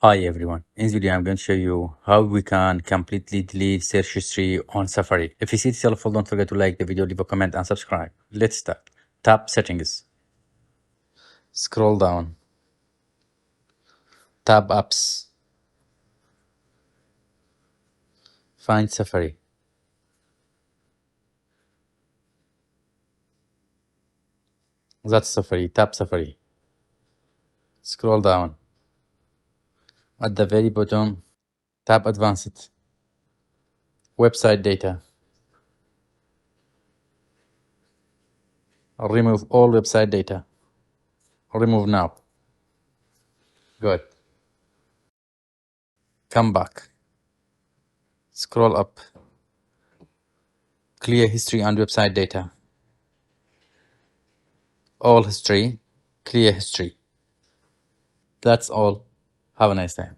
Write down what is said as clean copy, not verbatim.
Hi everyone, in this video I'm going to show you how we can completely delete search history on Safari. If you see this helpful, don't forget to like the video, leave a comment and subscribe. Let's start. Tap settings, scroll down, tap apps, find Safari. That's Safari, tap Safari. Scroll down. At the very bottom, tap advanced, website data. Remove all website data. Remove now. Good. Come back. Scroll up. Clear history and website data. All history, clear history. That's all. Have a nice time.